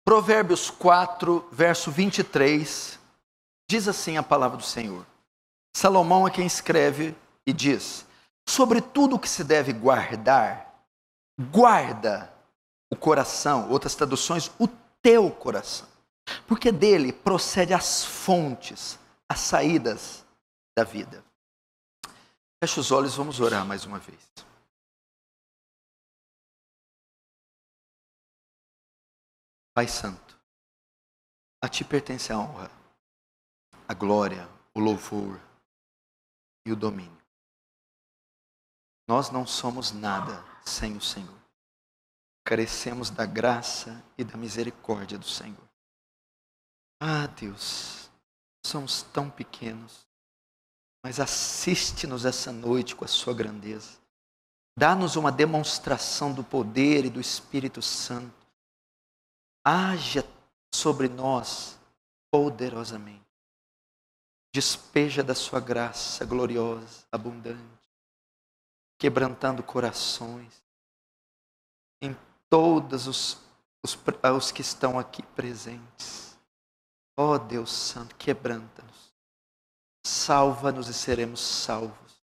Provérbios 4, verso 23, diz assim a palavra do Senhor. Salomão é quem escreve e diz: sobre tudo o que se deve guardar, guarda o coração, outras traduções, o teu coração, porque dele procede as fontes, as saídas da vida. Feche os olhos, vamos orar mais uma vez. Pai Santo, a ti pertence a honra, a glória, o louvor e o domínio. Nós não somos nada sem o Senhor. Carecemos da graça e da misericórdia do Senhor. Ah, Deus, somos tão pequenos, mas assiste-nos essa noite com a sua grandeza. Dá-nos uma demonstração do poder e do Espírito Santo. Haja sobre nós poderosamente. Despeja da sua graça gloriosa, abundante, quebrantando corações em todos os que estão aqui presentes. Ó Deus Santo, quebranta-nos. Salva-nos e seremos salvos.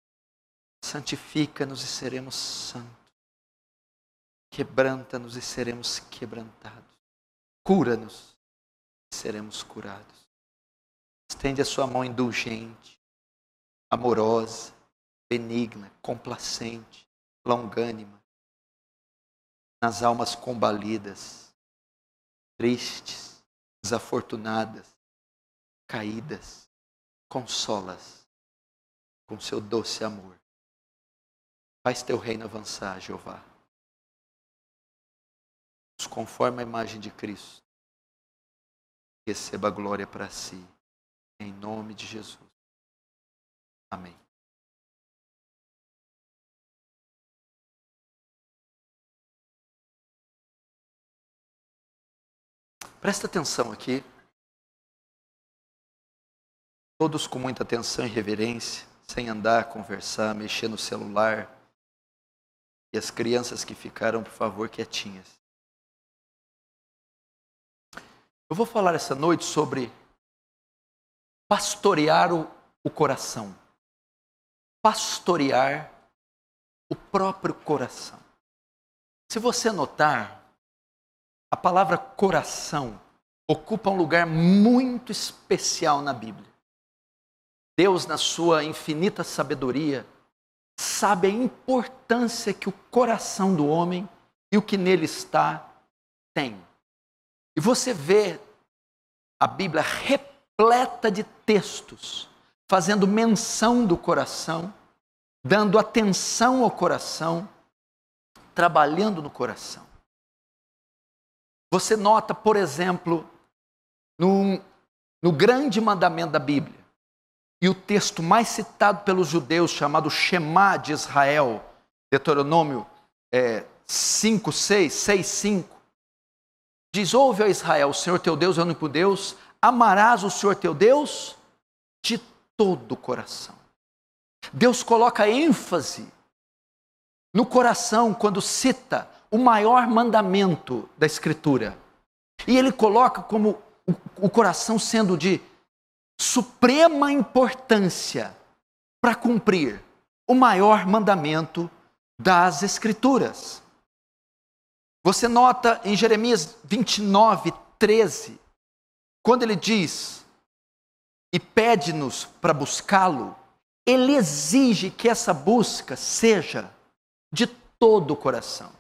Santifica-nos e seremos santos. Quebranta-nos e seremos quebrantados. Cura-nos e seremos curados. Estende a sua mão indulgente, amorosa, benigna, complacente, longânima, nas almas combalidas, tristes, desafortunadas, caídas. Consola-as com seu doce amor. Faz teu reino avançar, Jeová. Conforme a imagem de Cristo. Receba a glória para si. Em nome de Jesus. Amém. Presta atenção aqui. Todos com muita atenção e reverência, sem andar, conversar, mexer no celular. E as crianças que ficaram, por favor, quietinhas. Eu vou falar essa noite sobre pastorear o coração. Pastorear o próprio coração. Se você notar, a palavra coração ocupa um lugar muito especial na Bíblia. Deus, na sua infinita sabedoria, sabe a importância que o coração do homem e o que nele está tem. E você vê a Bíblia repleta de textos, fazendo menção do coração, dando atenção ao coração, trabalhando no coração. Você nota, por exemplo, no grande mandamento da Bíblia, e o texto mais citado pelos judeus, chamado Shema de Israel, Deuteronômio 6:5, diz: ouve, ó Israel, o Senhor teu Deus é o único Deus, amarás o Senhor teu Deus de todo o coração. Deus coloca ênfase no coração quando cita o maior mandamento da Escritura. E ele coloca como o coração sendo de suprema importância para cumprir o maior mandamento das Escrituras. Você nota em Jeremias 29:13, quando ele diz e pede-nos para buscá-lo, ele exige que essa busca seja de todo o coração.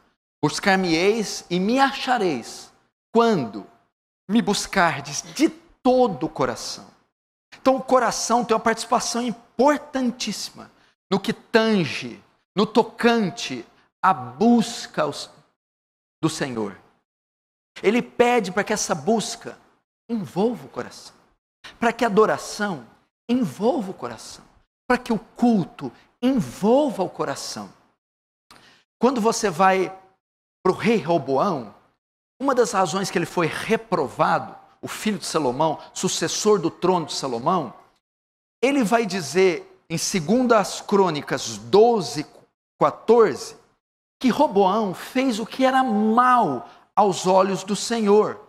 Buscar-me-eis e me achareis quando me buscardes de todo o coração. Então o coração tem uma participação importantíssima no que tange, no tocante à busca do Senhor. Ele pede para que essa busca envolva o coração, para que a adoração envolva o coração, para que o culto envolva o coração. Quando você vai para o rei Roboão, uma das razões que ele foi reprovado, o filho de Salomão, sucessor do trono de Salomão, ele vai dizer em 2 Crônicas 12:14, que Roboão fez o que era mal aos olhos do Senhor.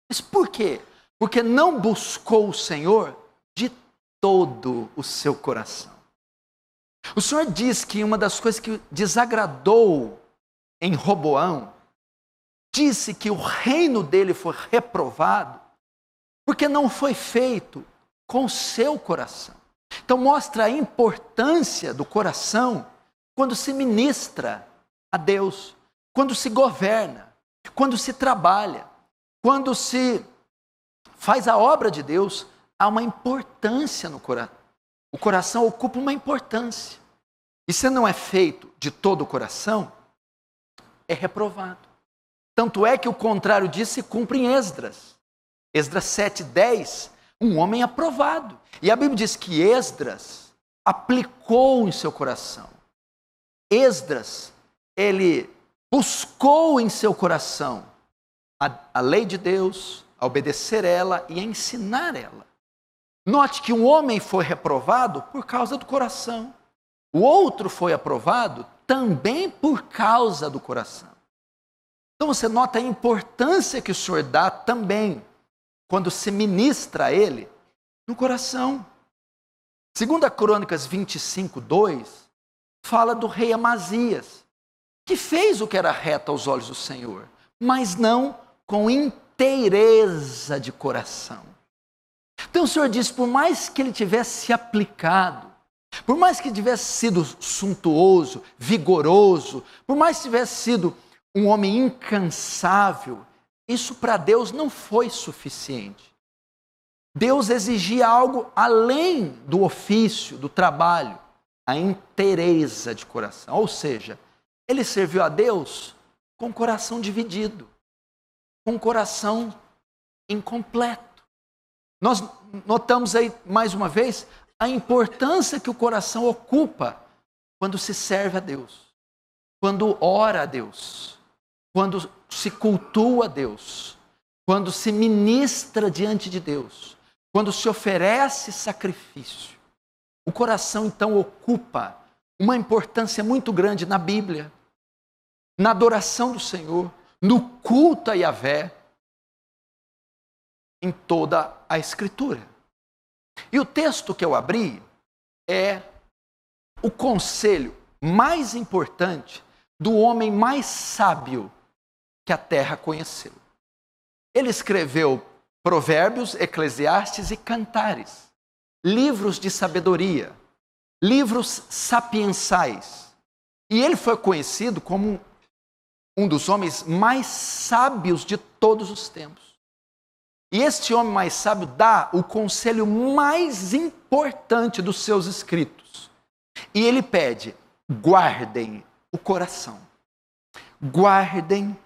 Mas por quê? Porque não buscou o Senhor de todo o seu coração. O Senhor diz que uma das coisas que desagradou em Roboão, disse que o reino dele foi reprovado, porque não foi feito com o seu coração. Então mostra a importância do coração quando se ministra a Deus, quando se governa, quando se trabalha, quando se faz a obra de Deus, há uma importância no coração. O coração ocupa uma importância. E se não é feito de todo o coração, é reprovado. Tanto é que o contrário disso se cumpre em Esdras. Esdras 7:10, um homem aprovado. E a Bíblia diz que Esdras aplicou em seu coração. Esdras, ele buscou em seu coração a lei de Deus, a obedecer ela e a ensinar ela. Note que um homem foi reprovado por causa do coração. O outro foi aprovado também por causa do coração. Então você nota a importância que o Senhor dá também quando se ministra a Ele no coração. 2 Crônicas 25:2 fala do rei Amazias, que fez o que era reto aos olhos do Senhor, mas não com inteireza de coração. Então o Senhor diz, por mais que ele tivesse se aplicado, por mais que tivesse sido suntuoso, vigoroso, por mais que tivesse sido um homem incansável, isso para Deus não foi suficiente. Deus exigia algo além do ofício, do trabalho, a inteireza de coração. Ou seja, ele serviu a Deus com o coração dividido, com o coração incompleto. Nós notamos aí, mais uma vez, a importância que o coração ocupa quando se serve a Deus, quando ora a Deus, quando se cultua a Deus, quando se ministra diante de Deus, quando se oferece sacrifício. O coração, então, ocupa uma importância muito grande na Bíblia, na adoração do Senhor, no culto a Yahvé, em toda a Escritura. E o texto que eu abri é o conselho mais importante do homem mais sábio que a terra conheceu. Ele escreveu Provérbios, Eclesiastes e Cantares, livros de sabedoria, livros sapiensais. E ele foi conhecido como um dos homens mais sábios de todos os tempos. E este homem mais sábio dá o conselho mais importante dos seus escritos. E ele pede, guardem o coração. Guardem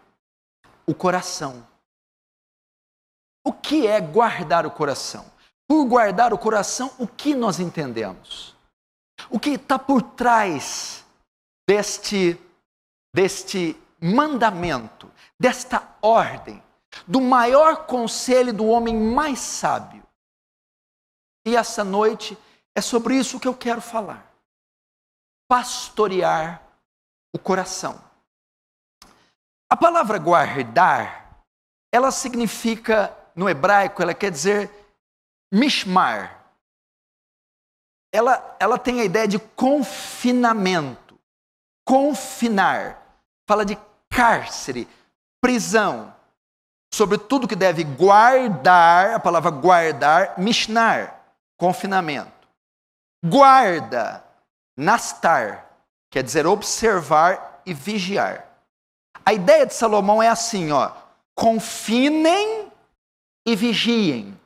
o coração. O que é guardar o coração? Por guardar o coração, o que nós entendemos? O que está por trás deste mandamento, desta ordem, do maior conselho do homem mais sábio? E essa noite é sobre isso que eu quero falar. Pastorear o coração. A palavra guardar, ela significa, no hebraico, ela quer dizer mishmar. Ela tem a ideia de confinamento, confinar. Fala de cárcere, prisão. Sobre tudo que deve guardar, a palavra guardar, mishnar, confinamento. Guarda, nastar, quer dizer observar e vigiar. A ideia de Salomão é assim, confinem e vigiem.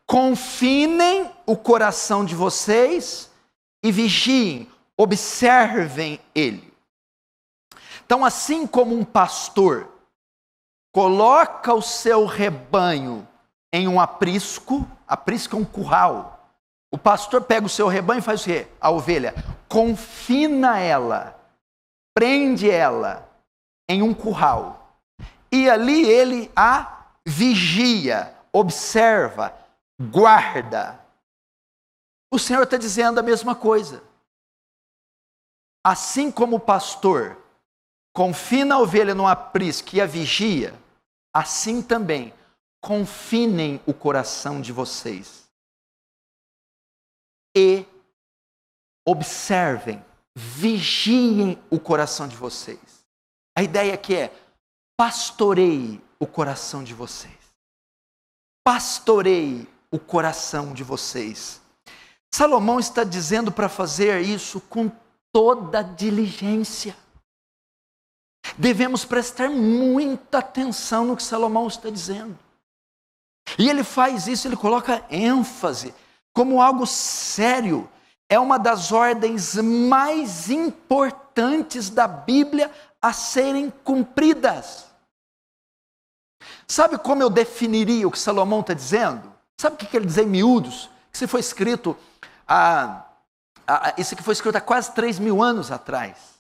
Confinem o coração de vocês e vigiem, observem ele. Então, assim como um pastor coloca o seu rebanho em um aprisco é um curral. O pastor pega o seu rebanho e faz o quê? A ovelha confina ela, prende ela em um curral. E ali ele a vigia, observa, guarda. O Senhor está dizendo a mesma coisa. Assim como o pastor confina a ovelha num aprisco e a vigia, assim também confinem o coração de vocês e observem, vigiem o coração de vocês. A ideia aqui é: pastoreie o coração de vocês. Pastoreie o coração de vocês. Salomão está dizendo para fazer isso com toda diligência. Devemos prestar muita atenção no que Salomão está dizendo. E ele faz isso, ele coloca ênfase como algo sério. É uma das ordens mais importantes da Bíblia a serem cumpridas. Sabe como eu definiria o que Salomão está dizendo? Sabe o que ele diz em miúdos? Que isso foi escrito isso aqui foi escrito há quase 3.000 anos atrás.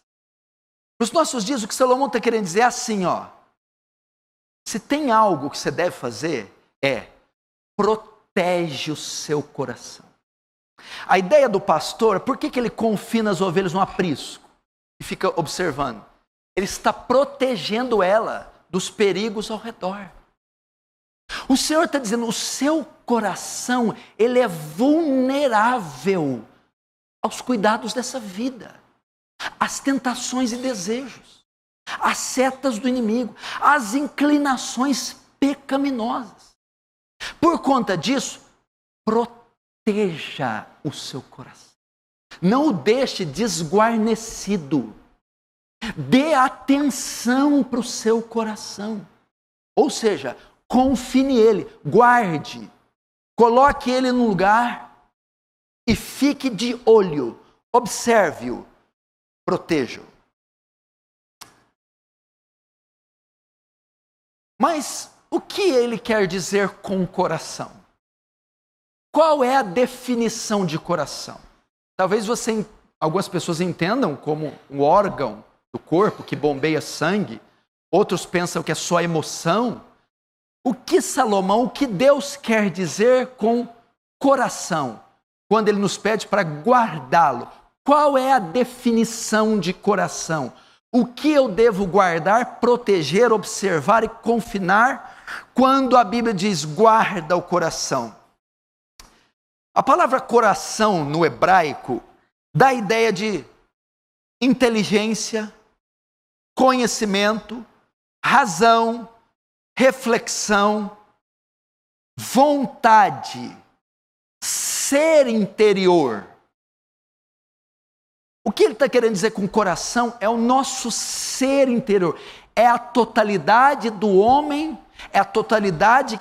Nos nossos dias, o que Salomão está querendo dizer é assim, ó. Se tem algo que você deve fazer, é protege o seu coração. A ideia do pastor, por que ele confina as ovelhas no aprisco e fica observando? Ele está protegendo ela dos perigos ao redor. O Senhor está dizendo, o seu coração, ele é vulnerável aos cuidados dessa vida, às tentações e desejos, às setas do inimigo, às inclinações pecaminosas. Por conta disso, proteja o seu coração. Não o deixe desguarnecido. Dê atenção para o seu coração. Ou seja, confine ele, guarde, coloque ele num lugar e fique de olho, observe-o, proteja-o. Mas o que ele quer dizer com coração? Qual é a definição de coração? Talvez algumas pessoas entendam como um órgão do corpo que bombeia sangue, outros pensam que é só emoção. O que Deus quer dizer com coração, quando Ele nos pede para guardá-lo? Qual é a definição de coração? O que eu devo guardar, proteger, observar e confinar quando a Bíblia diz guarda o coração? A palavra coração no hebraico dá a ideia de inteligência, conhecimento, razão, reflexão, vontade, ser interior. O que ele está querendo dizer com coração é o nosso ser interior. É a totalidade do homem, é a totalidade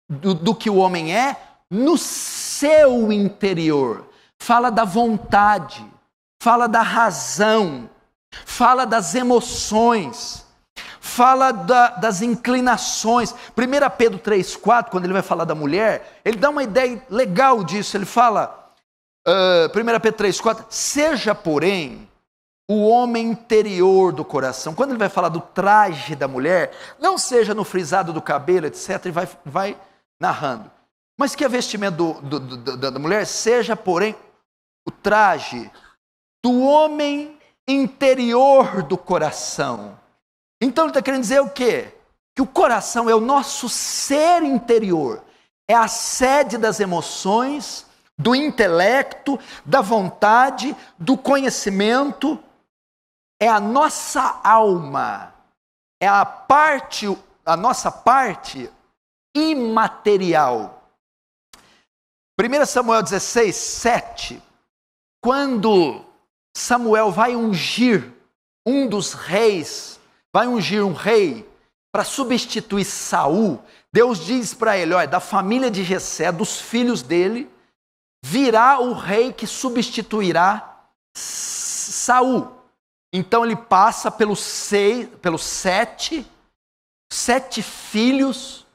do que o homem é no seu interior. Fala da vontade, fala da razão, fala das emoções, fala das inclinações. 1 Pedro 3,4, quando ele vai falar da mulher, ele dá uma ideia legal disso. Ele fala, 1 Pedro 3,4, seja, porém, o homem interior do coração. Quando ele vai falar do traje da mulher, não seja no frisado do cabelo, etc., e vai narrando. Mas que a vestimenta da mulher seja, porém, o traje do homem interior do coração. Então ele está querendo dizer o quê? Que o coração é o nosso ser interior, é a sede das emoções, do intelecto, da vontade, do conhecimento, é a nossa alma, é a nossa parte imaterial. 1 Samuel 16, 7, quando Samuel vai ungir um dos reis, vai ungir um rei para substituir Saul, Deus diz para ele, olha, da família de Jessé, dos filhos dele, virá o rei que substituirá Saul. Então ele passa pelos sete filhos,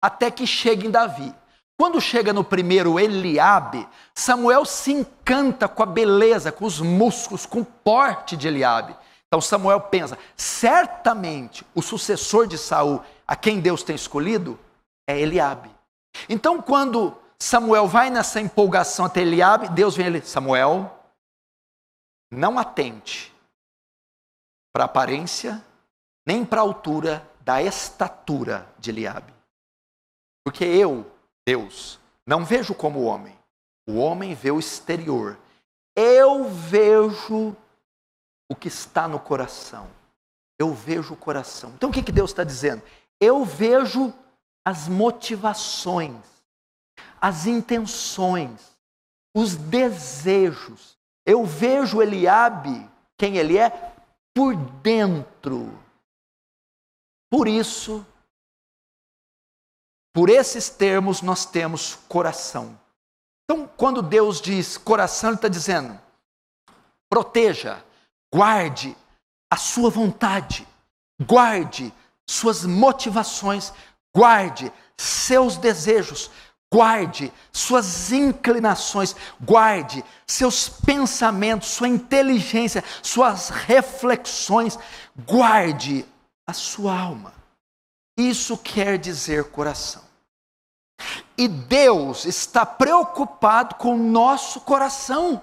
até que chegue em Davi. Quando chega no primeiro Eliabe, Samuel se encanta com a beleza, com os músculos, com o porte de Eliabe. Então Samuel pensa, certamente o sucessor de Saul, a quem Deus tem escolhido, é Eliabe. Então quando Samuel vai nessa empolgação até Eliabe, Deus vem ele, Samuel, não atente para a aparência, nem para a altura da estatura de Eliabe. Porque eu, Deus, não vejo como o homem vê o exterior. Eu vejo o que está no coração. Eu vejo o coração. Então o que Deus está dizendo? Eu vejo as motivações, as intenções, os desejos. Eu vejo Eliabe, quem ele é, por dentro. Por isso, por esses termos, nós temos coração. Então, quando Deus diz coração, Ele está dizendo, proteja, guarde a sua vontade, guarde suas motivações, guarde seus desejos, guarde suas inclinações, guarde seus pensamentos, sua inteligência, suas reflexões, guarde a sua alma. Isso quer dizer coração. E Deus está preocupado com o nosso coração.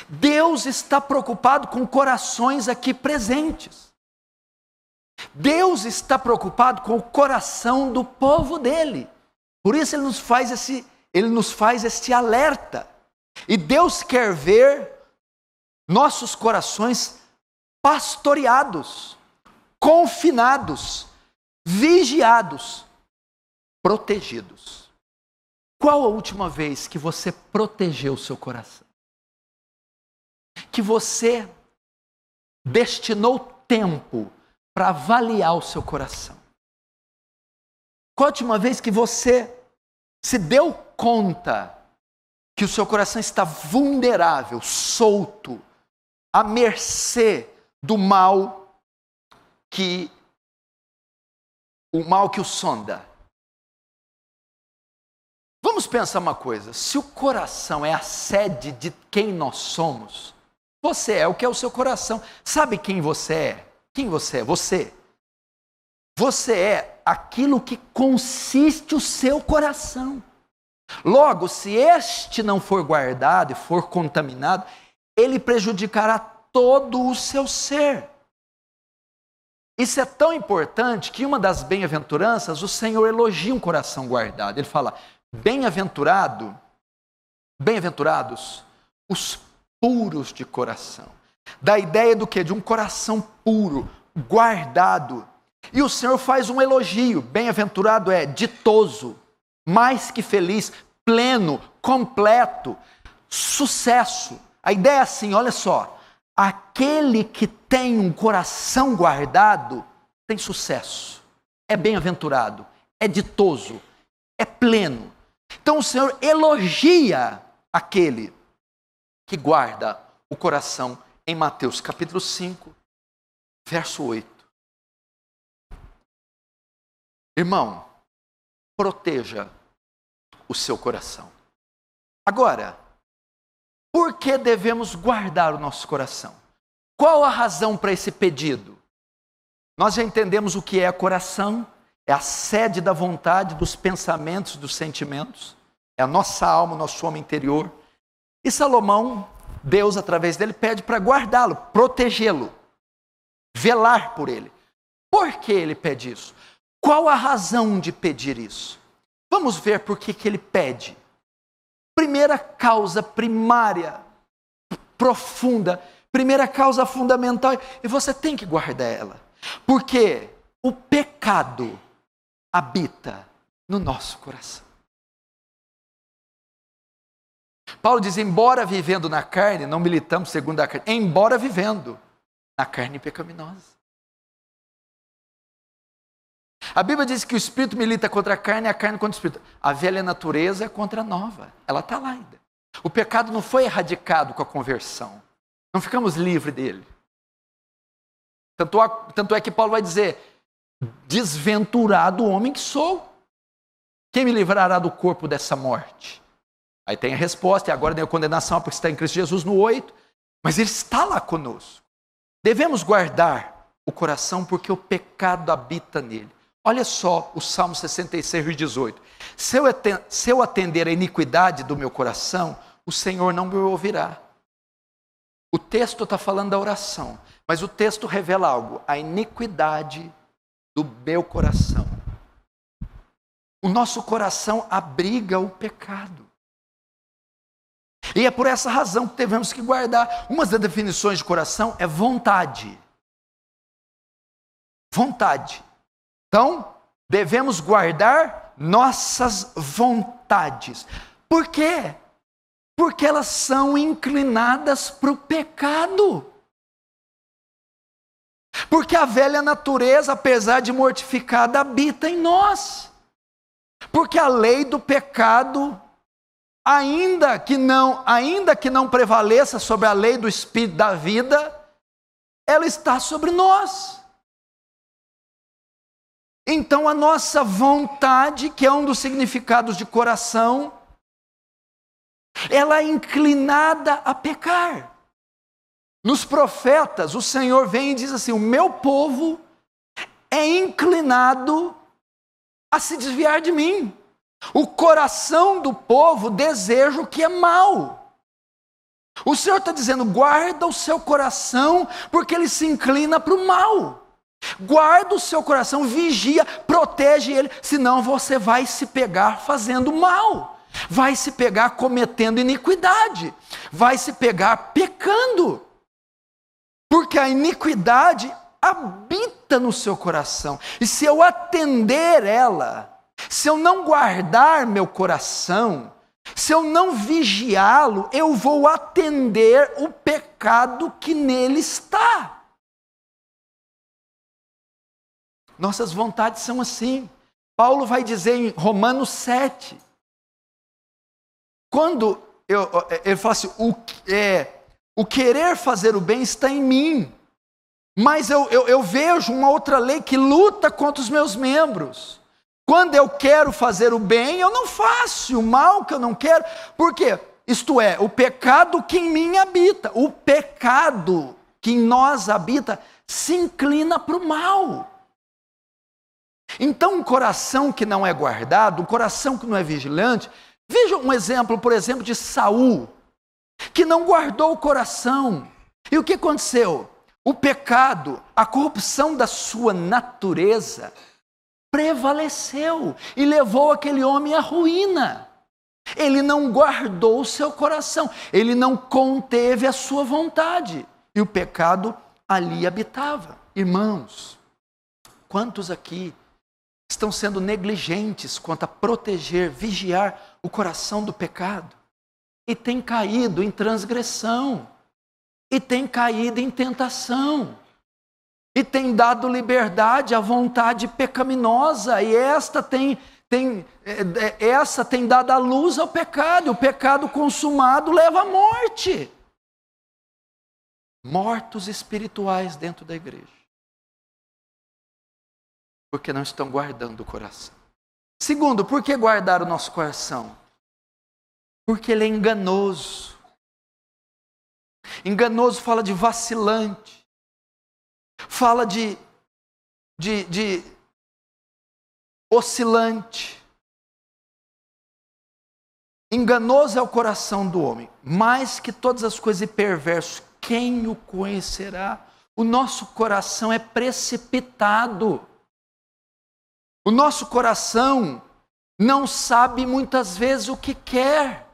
Deus está preocupado com corações aqui presentes. Deus está preocupado com o coração do povo dele. Por isso ele nos faz este alerta. E Deus quer ver nossos corações pastoreados, confinados, vigiados, protegidos. Qual a última vez que você protegeu o seu coração? Que você destinou tempo para avaliar o seu coração? Qual a última vez que você se deu conta que o seu coração está vulnerável, solto, à mercê do mal que o sonda? Vamos pensar uma coisa, se o coração é a sede de quem nós somos, você é o que é o seu coração. Sabe quem você é? Quem você é? Você é aquilo que consiste o seu coração. Logo, se este não for guardado e for contaminado, ele prejudicará todo o seu ser. Isso é tão importante que uma das bem-aventuranças, o Senhor elogia um coração guardado. Ele fala, bem-aventurados os puros de coração. Da ideia do quê? De um coração puro, guardado. E o Senhor faz um elogio. Bem-aventurado é ditoso, mais que feliz, pleno, completo, sucesso. A ideia é assim, olha só. Aquele que tem um coração guardado tem sucesso. É bem-aventurado, é ditoso, é pleno. Então o Senhor elogia aquele que guarda o coração em Mateus capítulo 5, verso 8. Irmão, proteja o seu coração. Agora, por que devemos guardar o nosso coração? Qual a razão para esse pedido? Nós já entendemos o que é coração, é a sede da vontade, dos pensamentos, dos sentimentos, é a nossa alma, o nosso homem interior. E Salomão, Deus através dele pede para guardá-lo, protegê-lo, velar por ele. Por que ele pede isso? Qual a razão de pedir isso? Vamos ver por que ele pede. Primeira causa primária, profunda, primeira causa fundamental, e você tem que guardar ela. Porque o pecado habita no nosso coração. Paulo diz, embora vivendo na carne, não militamos segundo a carne, embora vivendo na carne pecaminosa. A Bíblia diz que o Espírito milita contra a carne contra o Espírito. A velha natureza é contra a nova. Ela está lá ainda. O pecado não foi erradicado com a conversão. Não ficamos livres dele. Tanto é que Paulo vai dizer, desventurado o homem que sou. Quem me livrará do corpo dessa morte? Aí tem a resposta, e agora tem a condenação, porque está em Cristo Jesus no 8. Mas ele está lá conosco. Devemos guardar o coração porque o pecado habita nele. Olha só o Salmo 66, 18. Se eu atender a iniquidade do meu coração, o Senhor não me ouvirá. O texto está falando da oração, mas o texto revela algo. A iniquidade do meu coração. O nosso coração abriga o pecado. E é por essa razão que devemos que guardar. Uma das definições de coração é vontade. Vontade. Então, devemos guardar nossas vontades. Por quê? Porque elas são inclinadas para o pecado. Porque a velha natureza, apesar de mortificada, habita em nós. Porque a lei do pecado, ainda que não prevaleça sobre a lei do Espírito da vida, ela está sobre nós. Então a nossa vontade, que é um dos significados de coração, ela é inclinada a pecar. Nos profetas, o Senhor vem e diz assim: o meu povo é inclinado a se desviar de mim. O coração do povo deseja o que é mal. O Senhor está dizendo: guarda o seu coração, porque ele se inclina para o mal. Guarda o seu coração, vigia, protege ele, senão você vai se pegar fazendo mal. Vai se pegar cometendo iniquidade. Vai se pegar pecando. Porque a iniquidade habita no seu coração. E se eu atender ela, se eu não guardar meu coração, se eu não vigiá-lo, eu vou atender o pecado que nele está. Nossas vontades são assim. Paulo vai dizer em Romanos 7, quando ele fala assim: o querer fazer o bem está em mim, mas eu vejo uma outra lei que luta contra os meus membros. Quando eu quero fazer o bem, eu não faço o mal que eu não quero. Por quê? Isto é, o pecado que em mim habita, o pecado que em nós habita, se inclina para o mal. Então um coração que não é guardado, um coração que não é vigilante, veja um exemplo, por exemplo, de Saul, que não guardou o coração. E o que aconteceu? O pecado, a corrupção da sua natureza, prevaleceu e levou aquele homem à ruína. Ele não guardou o seu coração, ele não conteve a sua vontade, e o pecado ali habitava. Irmãos, quantos aqui estão sendo negligentes quanto a proteger, vigiar o coração do pecado? E tem caído em transgressão, e tem caído em tentação, e tem dado liberdade à vontade pecaminosa, e essa tem dado a luz ao pecado. O pecado consumado leva à morte. Mortos espirituais dentro da igreja, porque não estão guardando o coração. Segundo, por que guardar o nosso coração? Porque ele é enganoso. Enganoso fala de vacilante, fala de oscilante. Enganoso é o coração do homem, mais que todas as coisas, e perverso, quem o conhecerá? O nosso coração é precipitado. O nosso coração não sabe muitas vezes o que quer.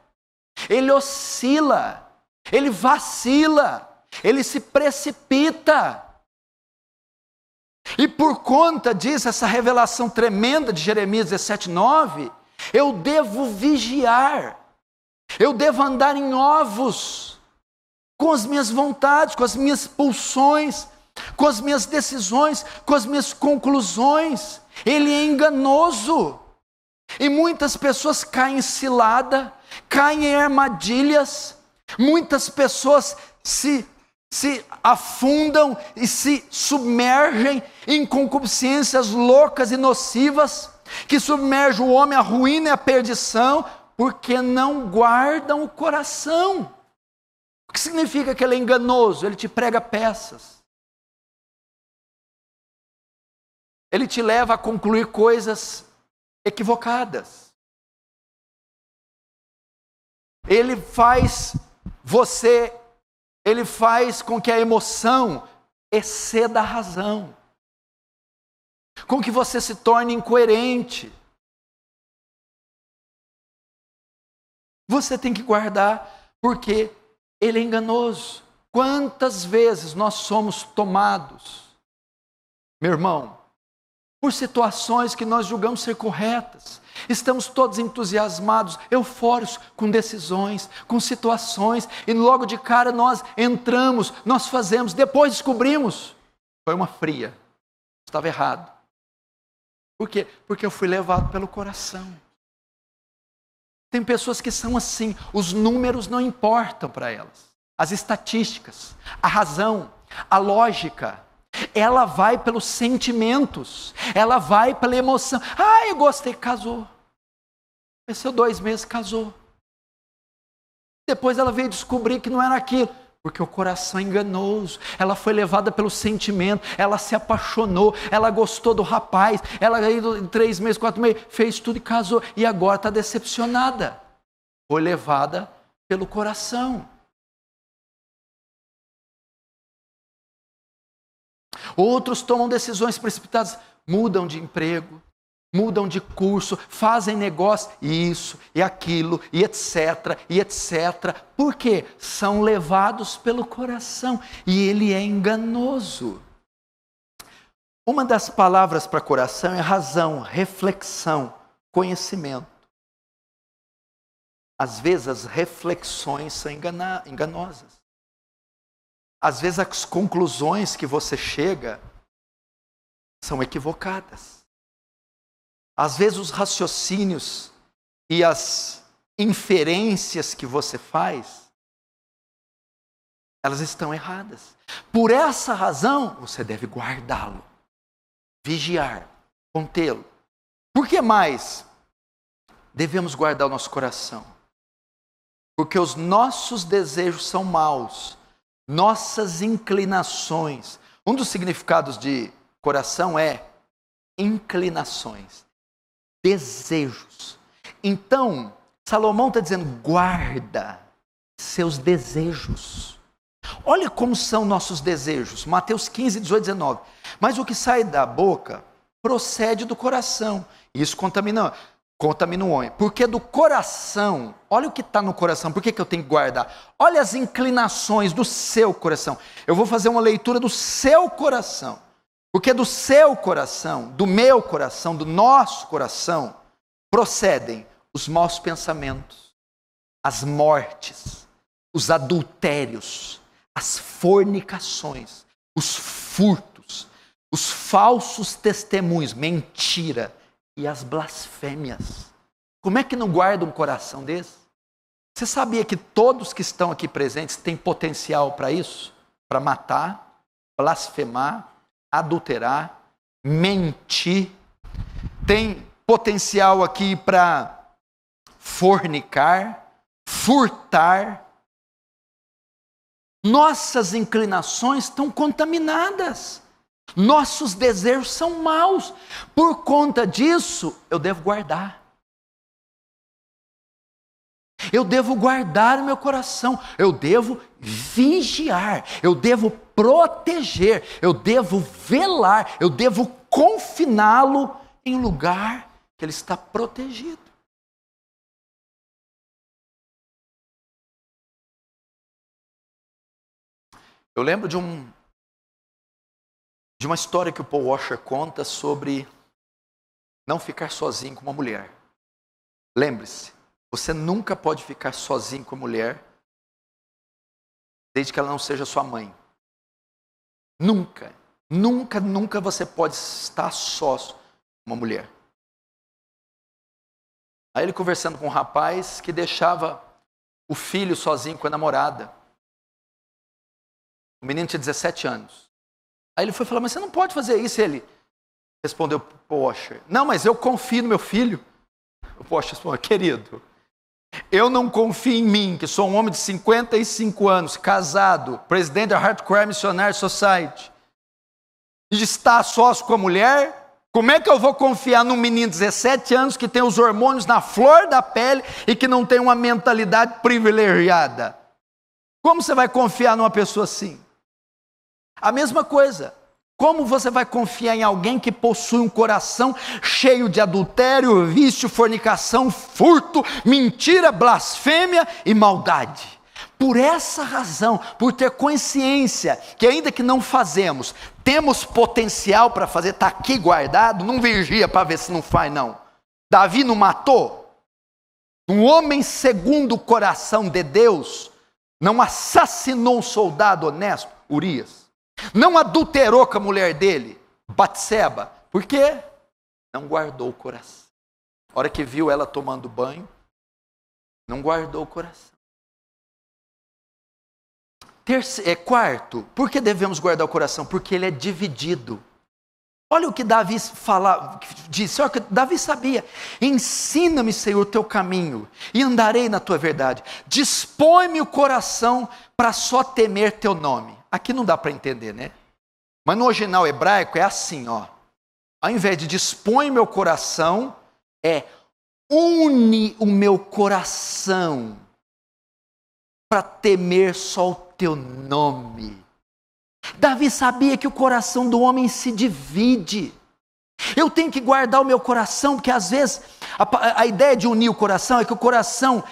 Ele oscila, ele vacila, ele se precipita. E por conta disso, essa revelação tremenda de Jeremias 17:9, eu devo vigiar, eu devo andar em ovos, com as minhas vontades, com as minhas pulsões, com as minhas decisões, com as minhas conclusões. Ele é enganoso. E muitas pessoas caem em cilada, caem em armadilhas. Muitas pessoas se afundam e se submergem em concupiscências loucas e nocivas, que submergem o homem à ruína e à perdição, porque não guardam o coração. O que significa que ele é enganoso? Ele te prega peças. Ele te leva a concluir coisas equivocadas. Ele faz com que a emoção exceda a razão, com que você se torne incoerente, Você tem que guardar, porque ele é enganoso. Quantas vezes nós somos tomados, meu irmão, por situações que nós julgamos ser corretas. Estamos todos entusiasmados, eufóricos com decisões, com situações, e logo de cara nós entramos, nós fazemos, depois descobrimos, foi uma fria, estava errado. Por quê? Porque eu fui levado pelo coração. Tem pessoas que são assim, os números não importam para elas, as estatísticas, a razão, a lógica. Ela vai pelos sentimentos, ela vai pela emoção. Ah, eu gostei, casou. Venceu 2 meses, casou. Depois ela veio descobrir que não era aquilo, porque o coração é enganoso. Ela foi levada pelo sentimento, ela se apaixonou, ela gostou do rapaz, ela aí em 3 meses, 4 meses, fez tudo e casou. E agora está decepcionada. Foi levada pelo coração. Outros tomam decisões precipitadas, mudam de emprego, mudam de curso, fazem negócio, isso e aquilo, e etc, e etc. Por quê? São levados pelo coração, e ele é enganoso. Uma das palavras para coração é razão, reflexão, conhecimento. Às vezes as reflexões são enganosas. Às vezes as conclusões que você chega são equivocadas. Às vezes os raciocínios e as inferências que você faz, elas estão erradas. Por essa razão, você deve guardá-lo, vigiar, contê-lo. Por que mais devemos guardar o nosso coração? Porque os nossos desejos são maus. Nossas inclinações. Um dos significados de coração é inclinações, desejos. Então, Salomão está dizendo, guarda seus desejos. Olha como são nossos desejos. Mateus 15, 18, 19. Mas o que sai da boca procede do coração. Isso contamina o homem. Porque do coração, olha o que está no coração, por que eu tenho que guardar? Olha as inclinações do seu coração. Eu vou fazer uma leitura do seu coração. Porque do seu coração, do meu coração, do nosso coração, procedem os maus pensamentos, as mortes, os adultérios, as fornicações, os furtos, os falsos testemunhos, mentira, e as blasfêmias. Como é que não guarda um coração desse? Você sabia que todos que estão aqui presentes têm potencial para isso? Para matar, blasfemar, adulterar, mentir. Tem potencial aqui para fornicar, furtar. Nossas inclinações estão contaminadas. Nossos desejos são maus. Por conta disso, eu devo guardar. Eu devo guardar o meu coração. Eu devo vigiar. Eu devo proteger. Eu devo velar. Eu devo confiná-lo em lugar que ele está protegido. Eu lembro de uma história que o Paul Washer conta sobre não ficar sozinho com uma mulher. Lembre-se, você nunca pode ficar sozinho com a mulher desde que ela não seja sua mãe. Nunca, nunca, nunca você pode estar só com uma mulher. Aí ele conversando com um rapaz que deixava o filho sozinho com a namorada. O menino tinha 17 anos. Aí ele foi falar, mas você não pode fazer isso. Ele respondeu, poxa, não, mas eu confio no meu filho. O Poxa respondeu, querido, eu não confio em mim, que sou um homem de 55 anos, casado, presidente da Hardcore Missionary Society, e está sócio com a mulher. Como é que eu vou confiar num menino de 17 anos que tem os hormônios na flor da pele e que não tem uma mentalidade privilegiada? Como você vai confiar numa pessoa assim? A mesma coisa, como você vai confiar em alguém que possui um coração cheio de adultério, vício, fornicação, furto, mentira, blasfêmia e maldade? Por essa razão, por ter consciência que ainda que não fazemos, temos potencial para fazer, está aqui guardado, não vigia para ver se não faz não. Davi não matou? Um homem segundo o coração de Deus não assassinou um soldado honesto, Urias. Não adulterou com a mulher dele, Batseba. Por quê? Não guardou o coração. A hora que viu ela tomando banho, não guardou o coração. Quarto, por que devemos guardar o coração? Porque ele é dividido. Olha o que Davi disse. Olha o que Davi sabia. Ensina-me, Senhor, o teu caminho, e andarei na tua verdade. Dispõe-me o coração para só temer teu nome. Aqui não dá para entender, né? Mas no original hebraico é assim, ó. Ao invés de dispõe meu coração, é une o meu coração para temer só o teu nome. Davi sabia que o coração do homem se divide. Eu tenho que guardar o meu coração, porque às vezes a ideia de unir o coração é que o coração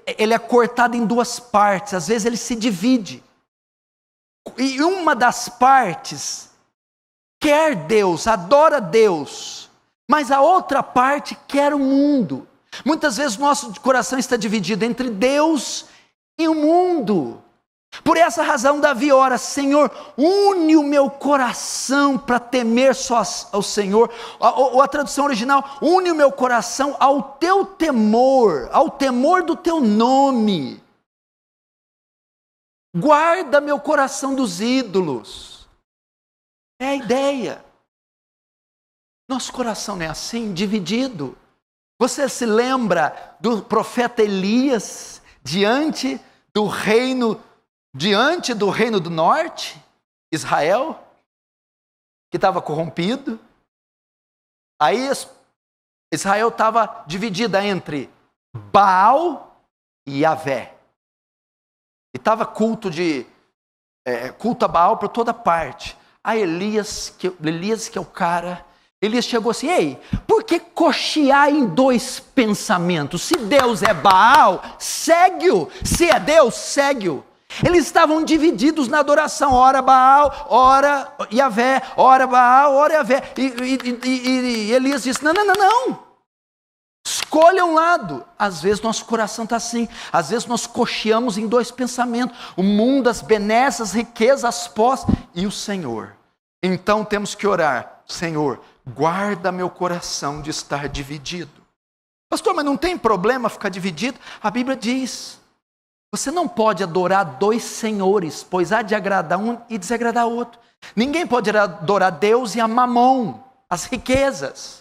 ele é cortado em duas partes, às vezes ele se divide. E uma das partes quer Deus, adora Deus, mas a outra parte quer o mundo. Muitas vezes o nosso coração está dividido entre Deus e o mundo. Por essa razão Davi ora: Senhor, une o meu coração para temer só ao Senhor. Ou a tradução original: une o meu coração ao teu temor, ao temor do teu nome. Guarda meu coração dos ídolos. É a ideia. Nosso coração não é assim, dividido. Você se lembra do profeta Elias diante do reino do norte, Israel, que estava corrompido? Aí Israel estava dividida entre Baal e Yahvé. E estava culto a Baal por toda parte. A Elias, que é o cara, Elias chegou assim: ei, por que cochear em dois pensamentos? Se Deus é Baal, segue-o. Se é Deus, segue-o. Eles estavam divididos na adoração, ora Baal, ora Yahvé, ora Baal, ora Yahvé. E Elias disse: não. Escolha um lado. Às vezes nosso coração está assim. Às vezes nós cocheamos em dois pensamentos: o mundo, as benesses, as riquezas, as posses e o Senhor. Então temos que orar: Senhor, guarda meu coração de estar dividido. Pastor, mas não tem problema ficar dividido? A Bíblia diz: você não pode adorar dois senhores, pois há de agradar um e desagradar outro. Ninguém pode adorar Deus e a mamão, as riquezas.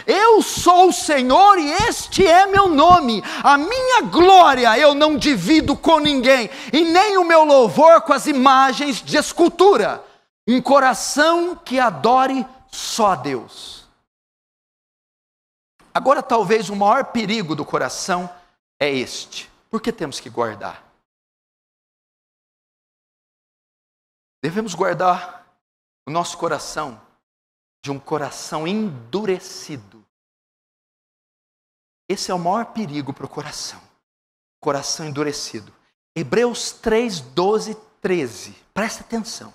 Eu sou o Senhor e este é meu nome. A minha glória eu não divido com ninguém, e nem o meu louvor com as imagens de escultura. Um coração que adore só a Deus. Agora, talvez o maior perigo do coração é este. Por que temos que guardar? Devemos guardar o nosso coração de um coração endurecido. Esse é o maior perigo para o coração. Coração endurecido. Hebreus 3, 12, 13. Presta atenção.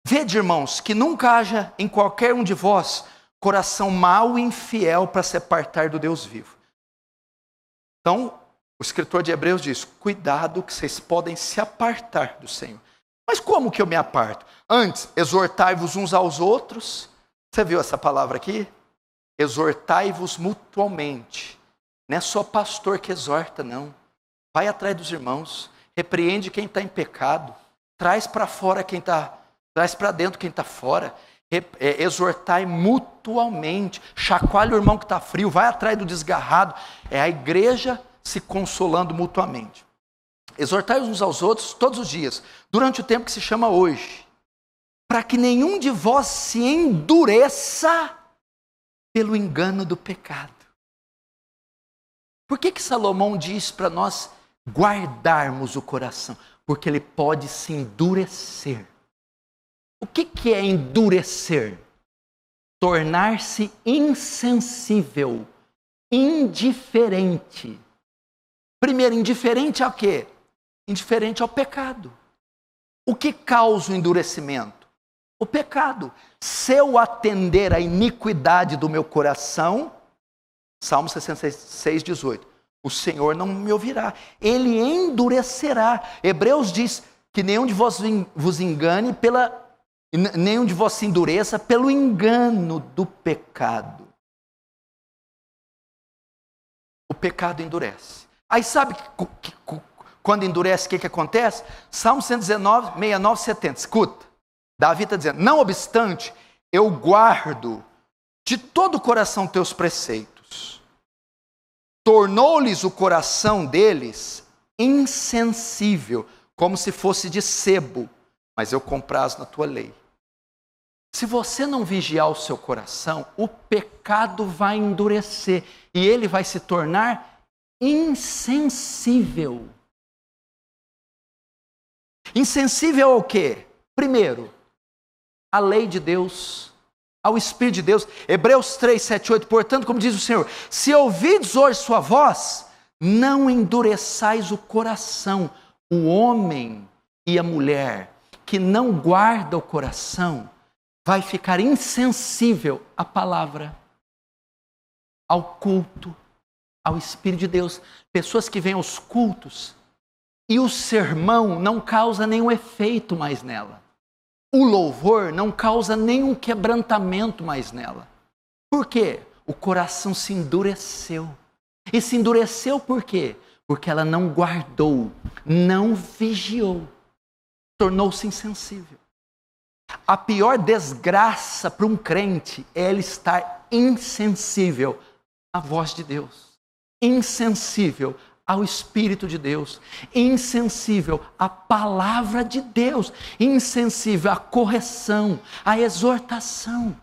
Vede, irmãos, que nunca haja em qualquer um de vós coração mau e infiel para se apartar do Deus vivo. Então, o escritor de Hebreus diz: cuidado que vocês podem se apartar do Senhor. Mas como que eu me aparto? Antes, exortai-vos uns aos outros. Você viu essa palavra aqui? Exortai-vos mutuamente. Não é só pastor que exorta, não. Vai atrás dos irmãos. Repreende quem está em pecado. Traz para fora quem está... Traz para dentro quem está fora. Exortai mutuamente. Chacoalha o irmão que está frio. Vai atrás do desgarrado. É a igreja se consolando mutuamente. Exortai uns aos outros todos os dias, durante o tempo que se chama hoje, para que nenhum de vós se endureça pelo engano do pecado. Por que Salomão diz para nós guardarmos o coração? Porque ele pode se endurecer. O que é endurecer? Tornar-se insensível, indiferente. Primeiro, indiferente ao quê? Indiferente ao pecado. O que causa o endurecimento? O pecado. Se eu atender à iniquidade do meu coração, Salmo 66, 18, o Senhor não me ouvirá, Ele endurecerá. Hebreus diz que nenhum de vós vos engane nenhum de vós se endureça pelo engano do pecado. O pecado endurece. Aí sabe quando endurece, o que acontece? Salmo 119, 69, 70. Escuta, Davi está dizendo: não obstante, eu guardo de todo o coração teus preceitos. Tornou-lhes o coração deles insensível, como se fosse de sebo, mas eu comprazo na tua lei. Se você não vigiar o seu coração, o pecado vai endurecer e ele vai se tornar insensível. Insensível ao quê? Primeiro, à lei de Deus, ao Espírito de Deus. Hebreus 3, 7, 8. Portanto, como diz o Senhor, se ouvides hoje sua voz, não endureçais o coração. O homem e a mulher que não guarda o coração vai ficar insensível à palavra, ao culto, ao Espírito de Deus. Pessoas que vêm aos cultos e o sermão não causa nenhum efeito mais nela. O louvor não causa nenhum quebrantamento mais nela. Por quê? O coração se endureceu. E se endureceu por quê? Porque ela não guardou, não vigiou. Tornou-se insensível. A pior desgraça para um crente é ele estar insensível à voz de Deus, insensível ao Espírito de Deus, insensível à palavra de Deus, insensível à correção, à exortação.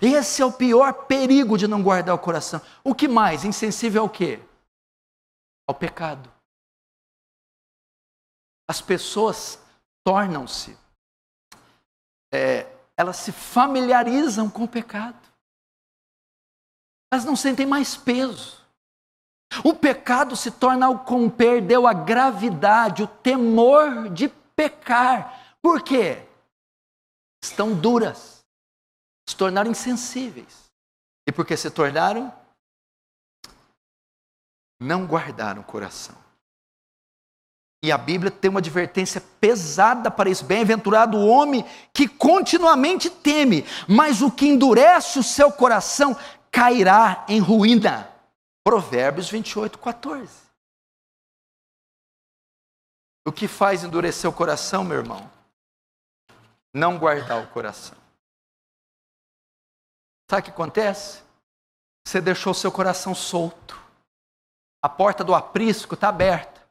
Esse é o pior perigo de não guardar o coração. O que mais? Insensível ao quê? Ao pecado. As pessoas tornam-se, elas se familiarizam com o pecado. Elas não sentem mais peso. O pecado se torna algo como perdeu a gravidade, o temor de pecar. Por quê? Estão duras, se tornaram insensíveis. E porque se tornaram, não guardaram o coração. E a Bíblia tem uma advertência pesada para isso. Bem-aventurado o homem que continuamente teme, mas o que endurece o seu coração cairá em ruína. Provérbios 28, 14. O que faz endurecer o coração, meu irmão? Não guardar o coração. Sabe o que acontece? Você deixou o seu coração solto. A porta do aprisco está aberta.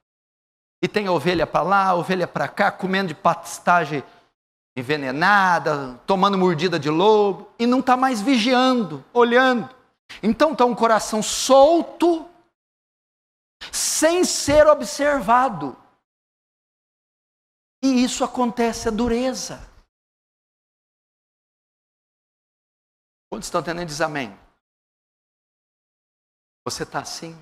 E tem a ovelha para lá, a ovelha para cá, comendo de pastagem envenenada, tomando mordida de lobo, e não está mais vigiando, olhando. Então está um coração solto, sem ser observado. E isso acontece, a dureza. Quando estão entendendo, diz amém. Você está assim?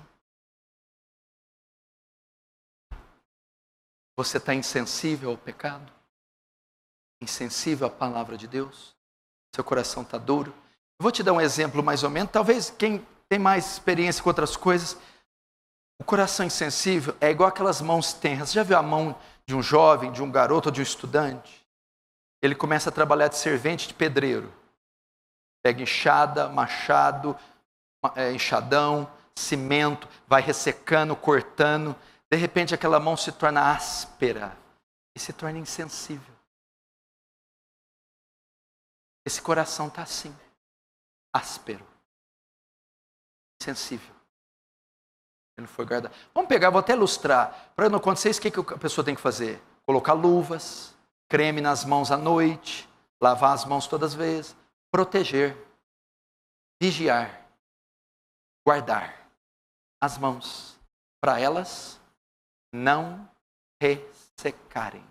Você está insensível ao pecado? Insensível à palavra de Deus? Seu coração está duro? Eu vou te dar um exemplo mais ou menos. Talvez quem tem mais experiência com outras coisas. O coração insensível é igual aquelas mãos tenras. Você já viu a mão de um jovem, de um garoto ou de um estudante? Ele começa a trabalhar de servente de pedreiro. Pega enxada, machado, enxadão, cimento, vai ressecando, cortando. De repente aquela mão se torna áspera e se torna insensível. Esse coração está assim, áspero, insensível. Ele não foi guardado. Vamos pegar, vou até ilustrar. Para não acontecer isso, o que a pessoa tem que fazer? Colocar luvas, creme nas mãos à noite, lavar as mãos todas as vezes, proteger, vigiar, guardar as mãos, para elas não ressecarem.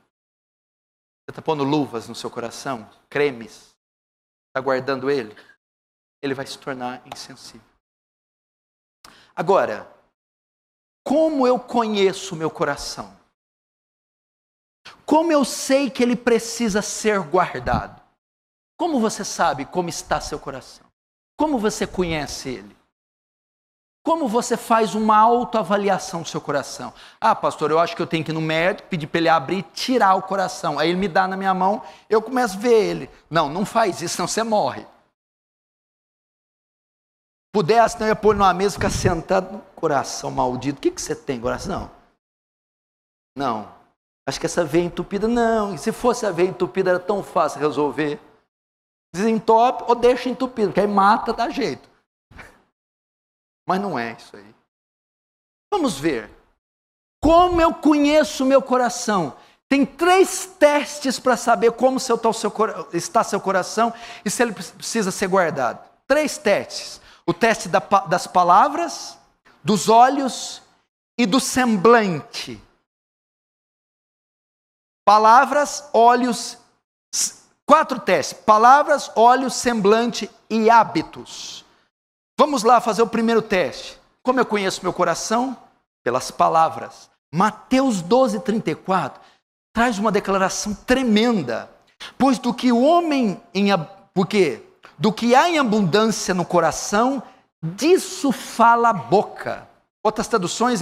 Você está pondo luvas no seu coração, cremes, está guardando ele vai se tornar insensível. Agora, como eu conheço o meu coração? Como eu sei que ele precisa ser guardado? Como você sabe como está seu coração? Como você conhece ele? Como você faz uma autoavaliação do seu coração? Ah, pastor, eu acho que eu tenho que ir no médico, pedir para ele abrir e tirar o coração. Aí ele me dá na minha mão, eu começo a ver ele. Não, não faz isso, senão você morre. Pudesse, não ia pôr numa mesa e ficar sentado no coração maldito. O que você tem, coração? Não. Acho que essa veia entupida, não. E se fosse a veia entupida, era tão fácil resolver. Desentope ou deixa entupido, porque aí mata, dá jeito. Mas não é isso aí. Vamos ver. Como eu conheço o meu coração? Tem 3 testes para saber como está seu coração e se ele precisa ser guardado. 3 testes. O teste das palavras, dos olhos e do semblante. Palavras, olhos, 4 testes. Palavras, olhos, semblante e hábitos. Vamos lá fazer o primeiro teste. Como eu conheço meu coração? Pelas palavras. Mateus 12:34 traz uma declaração tremenda. Pois do que há em abundância no coração, disso fala a boca. Outras traduções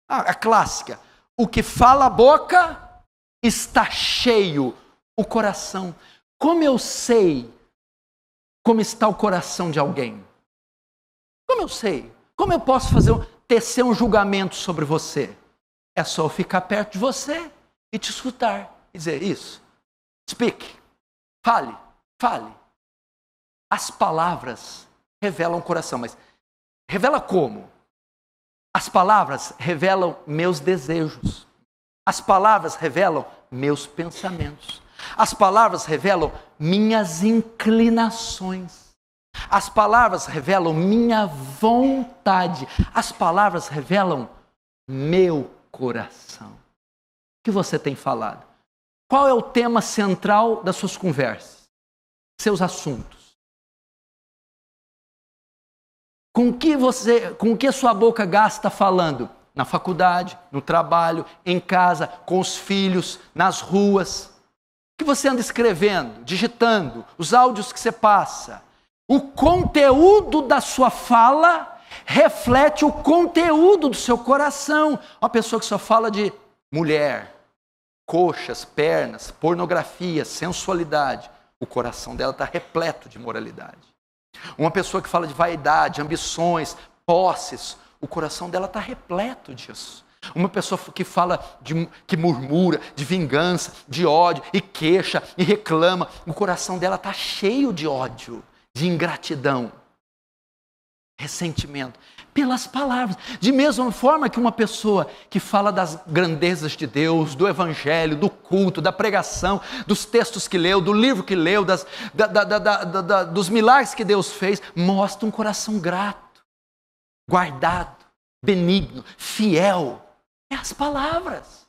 a clássica. O que fala a boca está cheio o coração. Como eu sei como está o coração de alguém? Como eu sei? Como eu posso tecer um julgamento sobre você? É só eu ficar perto de você e te escutar. E dizer isso. Speak. Fale. As palavras revelam o coração, mas revela como? As palavras revelam meus desejos. As palavras revelam meus pensamentos. As palavras revelam minhas inclinações. As palavras revelam minha vontade. As palavras revelam meu coração. O que você tem falado? Qual é o tema central das suas conversas? Seus assuntos. Com que a sua boca gasta falando? Na faculdade, no trabalho, em casa, com os filhos, nas ruas. O que você anda escrevendo, digitando, os áudios que você passa? O conteúdo da sua fala reflete o conteúdo do seu coração. Uma pessoa que só fala de mulher, coxas, pernas, pornografia, sensualidade, o coração dela está repleto de moralidade. Uma pessoa que fala de vaidade, ambições, posses, o coração dela está repleto disso. Uma pessoa que fala, que murmura, de vingança, de ódio, e queixa, e reclama, o coração dela está cheio de ódio, de ingratidão, ressentimento, pelas palavras. De mesma forma que uma pessoa que fala das grandezas de Deus, do evangelho, do culto, da pregação, dos textos que leu, do livro que leu, dos milagres que Deus fez, mostra um coração grato, guardado, benigno, fiel. É as palavras.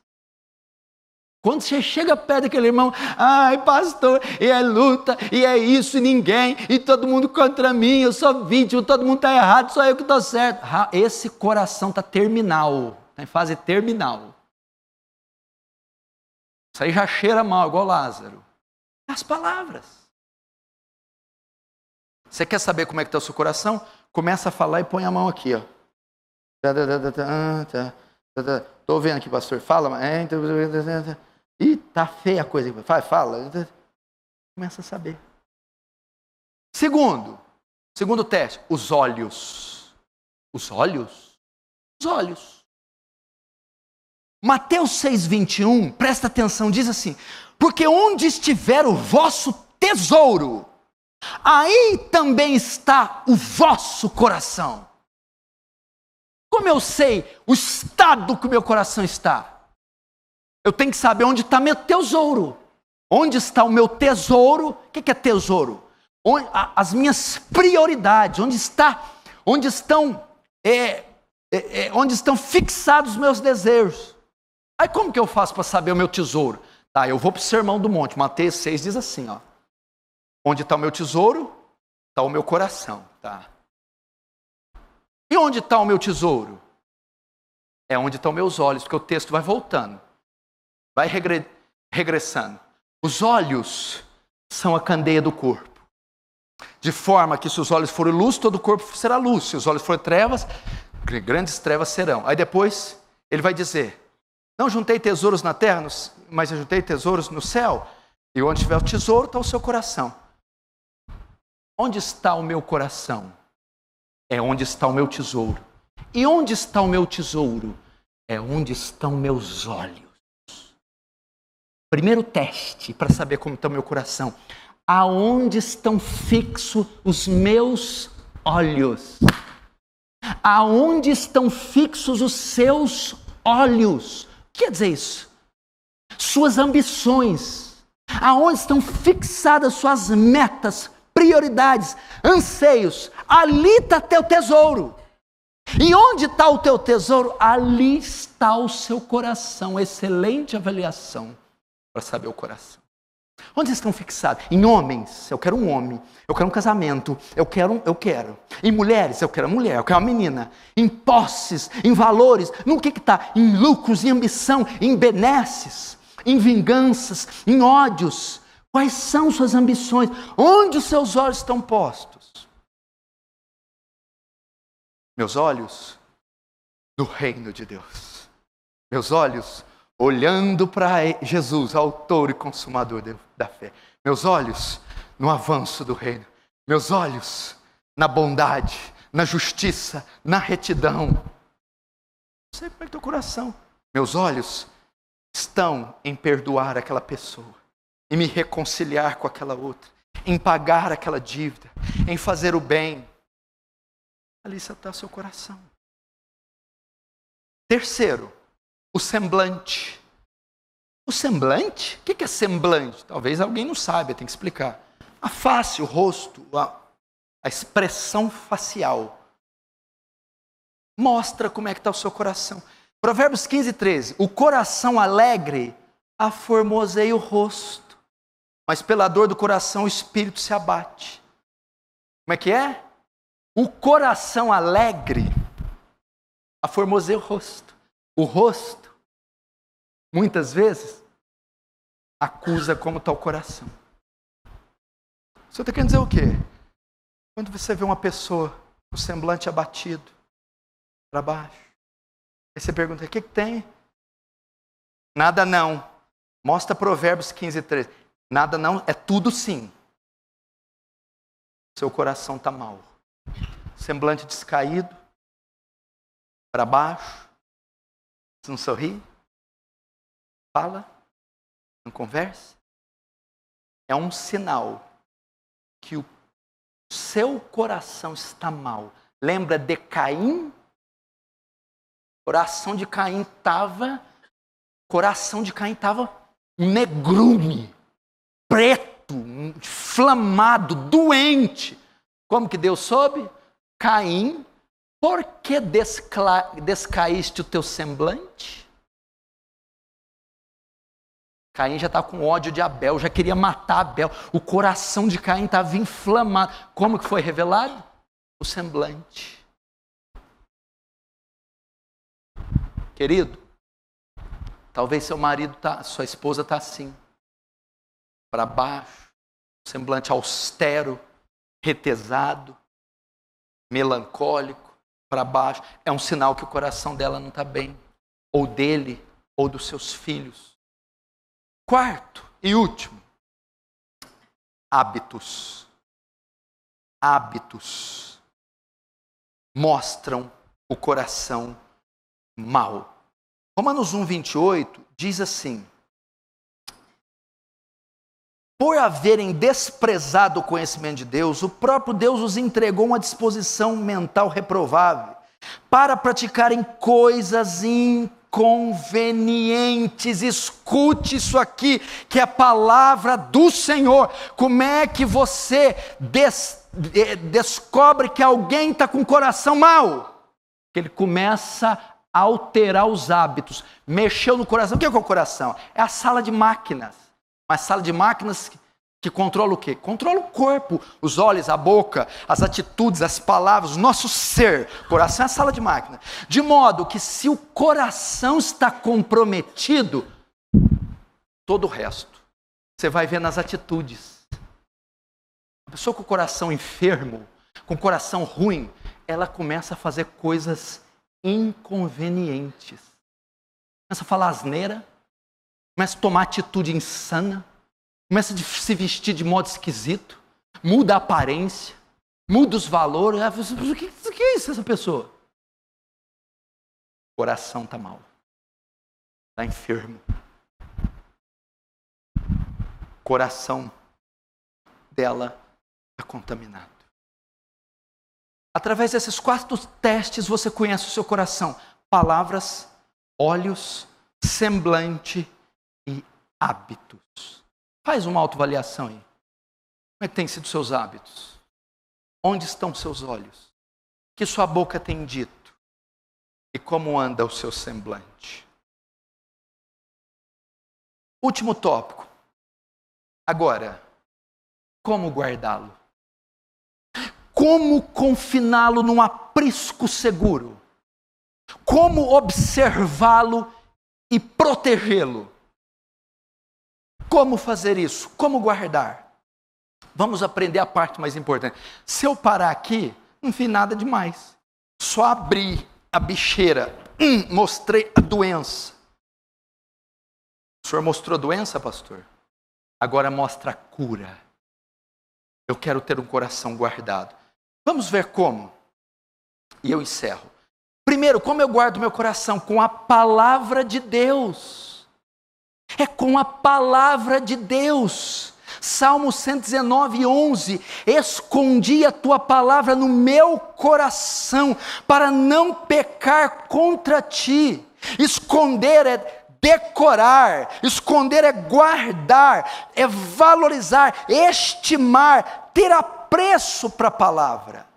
Quando você chega perto daquele irmão, ai pastor, e é luta, e é isso, e ninguém, e todo mundo contra mim, eu sou vítima, todo mundo está errado, só eu que estou certo. Esse coração está terminal, está em fase terminal. Isso aí já cheira mal, igual Lázaro. As palavras. Você quer saber como é que está o seu coração? Começa a falar e põe a mão aqui, ó. Estou vendo aqui, pastor, fala, ih, tá feia a coisa. Fala. Começa a saber. Segundo teste, os olhos. Os olhos? Os olhos. Mateus 6:21, presta atenção, diz assim: porque onde estiver o vosso tesouro, aí também está o vosso coração. Como eu sei o estado que o meu coração está? Eu tenho que saber onde está meu tesouro. Onde está o meu tesouro? O que é tesouro? As minhas prioridades. Onde estão fixados os meus desejos? Aí como que eu faço para saber o meu tesouro? Tá, eu vou para o Sermão do Monte. Mateus 6 diz assim, ó. Onde está o meu tesouro, está o meu coração. Tá. E onde está o meu tesouro? É onde estão meus olhos, porque o texto vai voltando. Vai regressando. Os olhos são a candeia do corpo. De forma que se os olhos forem luz, todo o corpo será luz. Se os olhos forem trevas, grandes trevas serão. Aí depois ele vai dizer, não juntei tesouros na terra, mas eu juntei tesouros no céu. E onde tiver o tesouro, está o seu coração. Onde está o meu coração? É onde está o meu tesouro. E onde está o meu tesouro? É onde estão meus olhos. Primeiro teste para saber como está o meu coração. Aonde estão fixos os meus olhos? Aonde estão fixos os seus olhos? O que quer dizer isso? Suas ambições. Aonde estão fixadas suas metas, prioridades, anseios? Ali está teu tesouro. E onde está o teu tesouro? Ali está o seu coração. Excelente avaliação para saber o coração. Onde estão fixados? Em homens, eu quero um homem. Eu quero um casamento. Eu quero. Em mulheres, eu quero uma mulher. Eu quero uma menina. Em posses, em valores. No que está? Em lucros, em ambição, em benesses, em vinganças, em ódios. Quais são suas ambições? Onde os seus olhos estão postos? Meus olhos no reino de Deus. Meus olhos olhando para Jesus, autor e consumador da fé. Meus olhos no avanço do reino. Meus olhos na bondade, na justiça, na retidão. Não sei como é que é o teu coração. Meus olhos estão em perdoar aquela pessoa, em me reconciliar com aquela outra, em pagar aquela dívida, em fazer o bem. Ali está o seu coração. Terceiro, o semblante. O semblante? O que é semblante? Talvez alguém não saiba, tem que explicar. A face, o rosto, a expressão facial mostra como é que está o seu coração. Provérbios 15, 13. O coração alegre aformoseia o rosto, mas pela dor do coração o espírito se abate. Como é que é? O coração alegre aformoseia o rosto. O rosto, muitas vezes, acusa como está o coração. Você está querendo dizer o quê? Quando você vê uma pessoa com o semblante abatido, para baixo, aí você pergunta, o que tem? Nada não. Mostra Provérbios 15, 13. Nada não, é tudo sim. Seu coração está mal. Semblante descaído, para baixo. Você não sorri? Fala? Não conversa? É um sinal que o seu coração está mal. Lembra de Caim? O coração de Caim estava um negrume, preto, inflamado, doente. Como que Deus soube? Caim, por que descaíste o teu semblante? Caim já está com ódio de Abel, já queria matar Abel. O coração de Caim estava inflamado. Como que foi revelado? O semblante. Querido, talvez seu marido sua esposa está assim, para baixo, semblante austero, retesado, melancólico, para baixo. É um sinal que o coração dela não está bem, ou dele, ou dos seus filhos. Quarto e último, hábitos. Hábitos mostram o coração mau. Romanos 1, 28 diz assim: por haverem desprezado o conhecimento de Deus, o próprio Deus os entregou uma disposição mental reprovável para praticarem coisas inconvenientes. Escute isso aqui, que é a palavra do Senhor. Como é que você descobre que alguém está com o coração mau? Que ele começa alterar os hábitos. Mexeu no coração. O que é o coração? É a sala de máquinas. Mas sala de máquinas que controla o quê? Controla o corpo, os olhos, a boca, as atitudes, as palavras, o nosso ser. O coração é a sala de máquina. De modo que se o coração está comprometido, todo o resto você vai ver nas atitudes. A pessoa com o coração enfermo, com o coração ruim, ela começa a fazer coisas inconvenientes. Começa a falar asneira, começa a tomar atitude insana, começa a se vestir de modo esquisito, muda a aparência, muda os valores. O que é isso, essa pessoa? O coração está mal, está enfermo. O coração dela está contaminado. Através desses 4 testes você conhece o seu coração: palavras, olhos, semblante e hábitos. Faz uma autoavaliação aí. Como é que tem sido seus hábitos? Onde estão seus olhos? O que sua boca tem dito? E como anda o seu semblante? Último tópico. Agora, como guardá-lo? Como confiná-lo num aprisco seguro? Como observá-lo e protegê-lo? Como fazer isso? Como guardar? Vamos aprender a parte mais importante. Se eu parar aqui, não vi nada demais. Só abri a bicheira. Mostrei a doença. O senhor mostrou a doença, pastor? Agora mostra a cura. Eu quero ter um coração guardado. Vamos ver como. E eu encerro. Primeiro, como eu guardo meu coração? Com a palavra de Deus. É com a palavra de Deus. Salmo 119, 11. Escondi a tua palavra no meu coração, para não pecar contra ti. Esconder é decorar, esconder é guardar, é valorizar, estimar, ter apreço para a palavra.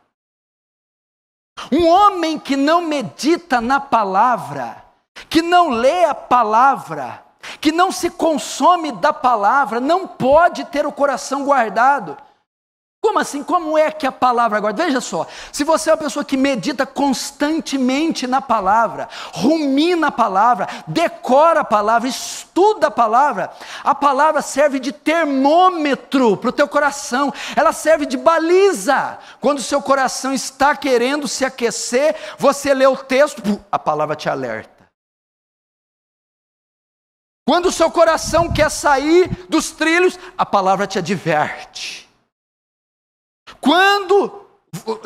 Um homem que não medita na palavra, que não lê a palavra, que não se consome da palavra, não pode ter o coração guardado. Como assim? Como é que a palavra guarda? Veja só, se você é uma pessoa que medita constantemente na palavra, rumina a palavra, decora a palavra, estuda a palavra serve de termômetro para o teu coração, ela serve de baliza. Quando o seu coração está querendo se aquecer, você lê o texto, a palavra te alerta. Quando o seu coração quer sair dos trilhos, a palavra te adverte.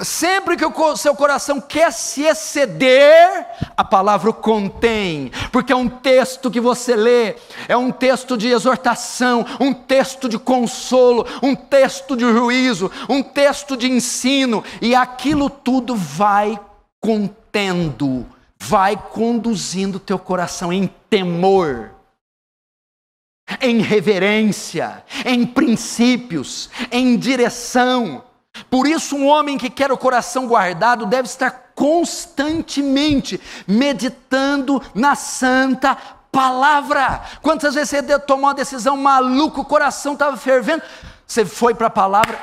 Sempre que o seu coração quer se exceder, a palavra o contém, porque é um texto que você lê, é um texto de exortação, um texto de consolo, um texto de juízo, um texto de ensino, e aquilo tudo vai contendo, vai conduzindo teu coração em temor, em reverência, em princípios, em direção. Por isso, um homem que quer o coração guardado deve estar constantemente meditando na santa palavra. Quantas vezes você tomou uma decisão maluca, o coração estava fervendo, você foi para a palavra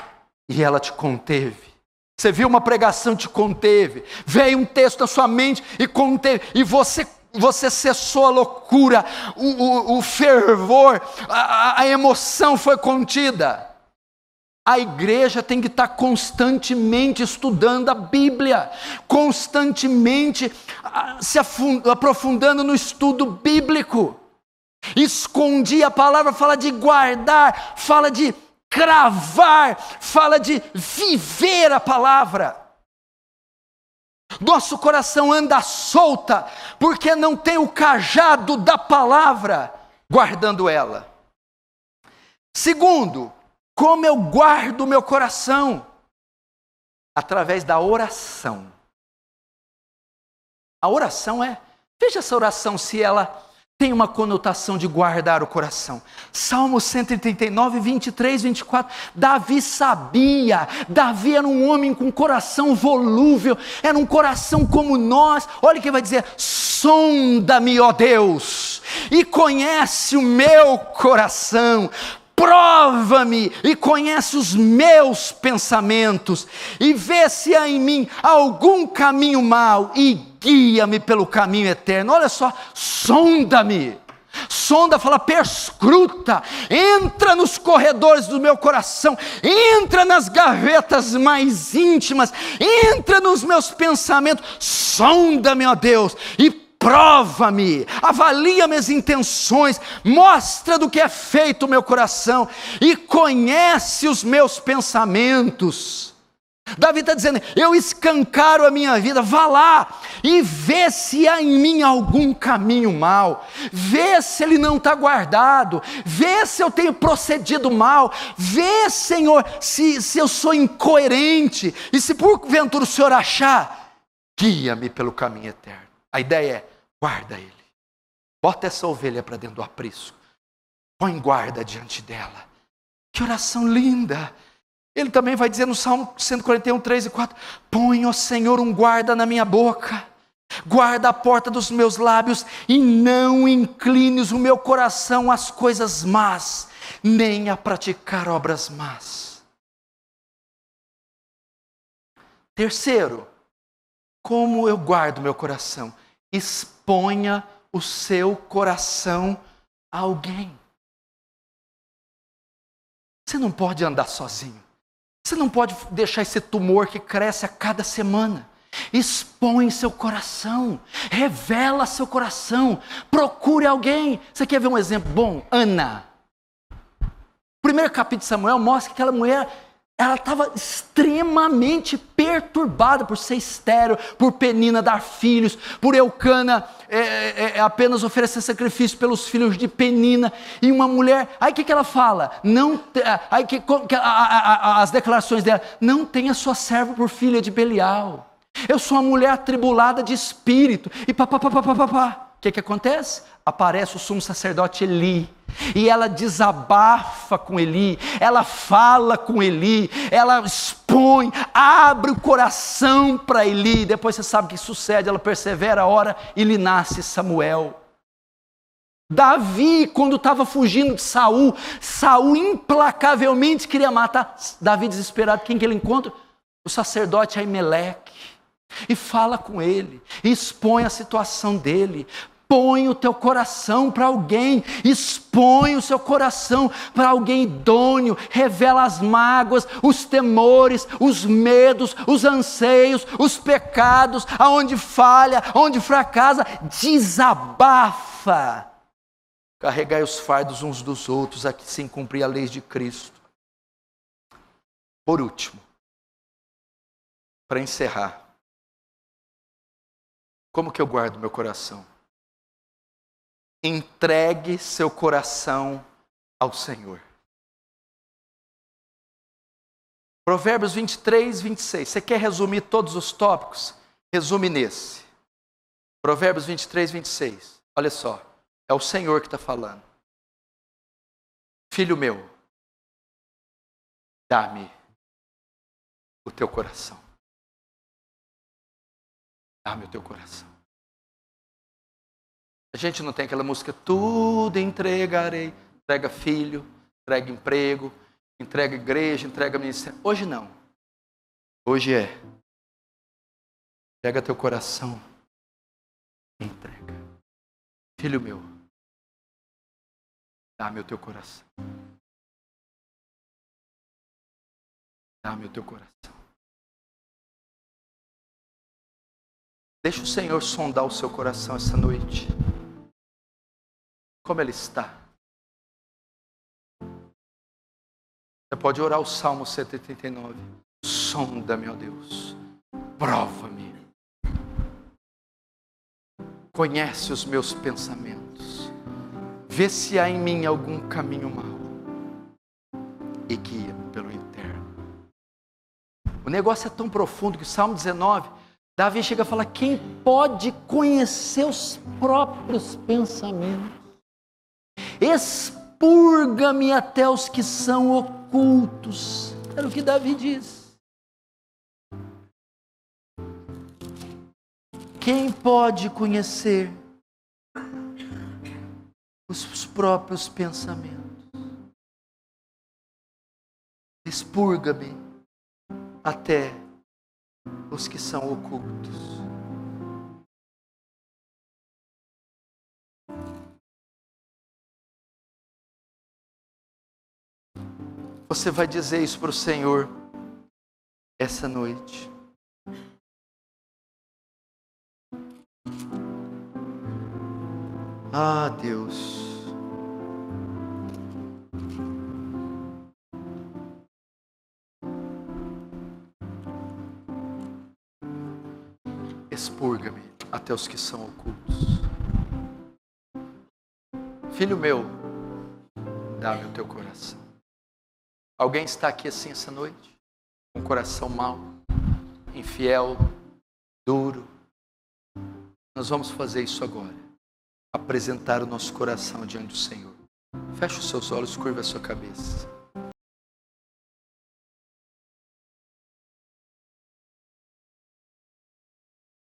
e ela te conteve. Você viu uma pregação, te conteve. Veio um texto na sua mente e conteve. E você cessou a loucura, o fervor, a emoção foi contida. A igreja tem que estar constantemente estudando a Bíblia, constantemente se aprofundando no estudo bíblico. Escondi a palavra, fala de guardar, fala de cravar, fala de viver a palavra. Nosso coração anda solta, porque não tem o cajado da palavra guardando ela. Segundo, como eu guardo o meu coração? Através da oração. A oração veja essa oração, se ela tem uma conotação de guardar o coração. Salmo 139, 23, 24. Davi sabia, Davi era um homem com coração volúvel, era um coração como nós. Olha o que vai dizer: sonda-me, ó Deus, e conhece o meu coração. Prova-me e conhece os meus pensamentos, e vê se há em mim algum caminho mau, e guia-me pelo caminho eterno. Olha só, sonda-me. Sonda, fala, perscruta, entra nos corredores do meu coração, entra nas gavetas mais íntimas, entra nos meus pensamentos, sonda-me, ó Deus, e prova-me, avalia minhas intenções, mostra do que é feito o meu coração, e conhece os meus pensamentos. Davi está dizendo, eu escancaro a minha vida, vá lá e vê se há em mim algum caminho mau, vê se ele não está guardado, vê se eu tenho procedido mal, vê, Senhor, se eu sou incoerente, e se porventura o Senhor achar, guia-me pelo caminho eterno. A ideia é, guarda ele, bota essa ovelha para dentro do aprisco, põe guarda diante dela. Que oração linda! Ele também vai dizer no Salmo 141, 3 e 4, põe, ó Senhor, um guarda na minha boca, guarda a porta dos meus lábios, e não inclines o meu coração às coisas más, nem a praticar obras más. Terceiro, como eu guardo meu coração? Exponha o seu coração a alguém. Você não pode andar sozinho. Você não pode deixar esse tumor que cresce a cada semana. Expõe seu coração, revela seu coração, procure alguém. Você quer ver um exemplo bom? Ana. O primeiro capítulo de Samuel mostra que aquela mulher, ela estava extremamente perturbada por ser estéril, por Penina dar filhos, por Eucana apenas oferecer sacrifício pelos filhos de Penina, e uma mulher, aí o que ela fala? As declarações dela, não tenha sua serva por filha de Belial, eu sou uma mulher atribulada de espírito, e papapá. O que acontece? Aparece o sumo sacerdote Eli, e ela desabafa com Eli, ela fala com Eli, ela expõe, abre o coração para Eli. Depois você sabe o que sucede, ela persevera a hora e lhe nasce Samuel. Davi, quando estava fugindo de Saul, Saul implacavelmente queria matar Davi desesperado. Quem que ele encontra? O sacerdote Aimeleque, e fala com ele, expõe a situação dele. Põe o teu coração para alguém, expõe o seu coração para alguém idôneo, revela as mágoas, os temores, os medos, os anseios, os pecados, aonde falha, onde fracassa, desabafa. Carregai os fardos uns dos outros, aqui sem cumprir a lei de Cristo. Por último, para encerrar, como que eu guardo meu coração? Entregue seu coração ao Senhor. Provérbios 23, 26. Você quer resumir todos os tópicos? Resume nesse. Provérbios 23, 26. Olha só, é o Senhor que está falando. Filho meu, dá-me o teu coração. Dá-me o teu coração. A gente não tem aquela música, tudo entregarei. Entrega filho, entrega emprego, entrega igreja, entrega ministério. Hoje não. Hoje é, pega teu coração e entrega. Filho meu, dá-me o teu coração. Dá-me o teu coração. Deixa o Senhor sondar o seu coração essa noite. Como ele está? Você pode orar o Salmo 139. Sonda-me, ó Deus. Prova-me. Conhece os meus pensamentos. Vê se há em mim algum caminho mau. E guia-me pelo eterno. O negócio é tão profundo que o Salmo 19 Davi chega a falar: quem pode conhecer os próprios pensamentos? Expurga-me até os que são ocultos. Era o que Davi diz. Quem pode conhecer os próprios pensamentos? Expurga-me até os que são ocultos. Você vai dizer isso para o Senhor essa noite. Ah, Deus. Expurga-me até os que são ocultos. Filho meu, dá-me o teu coração. Alguém está aqui assim essa noite? Com um coração mau, infiel, duro. Nós vamos fazer isso agora. Apresentar o nosso coração diante do Senhor. Feche os seus olhos, curva a sua cabeça.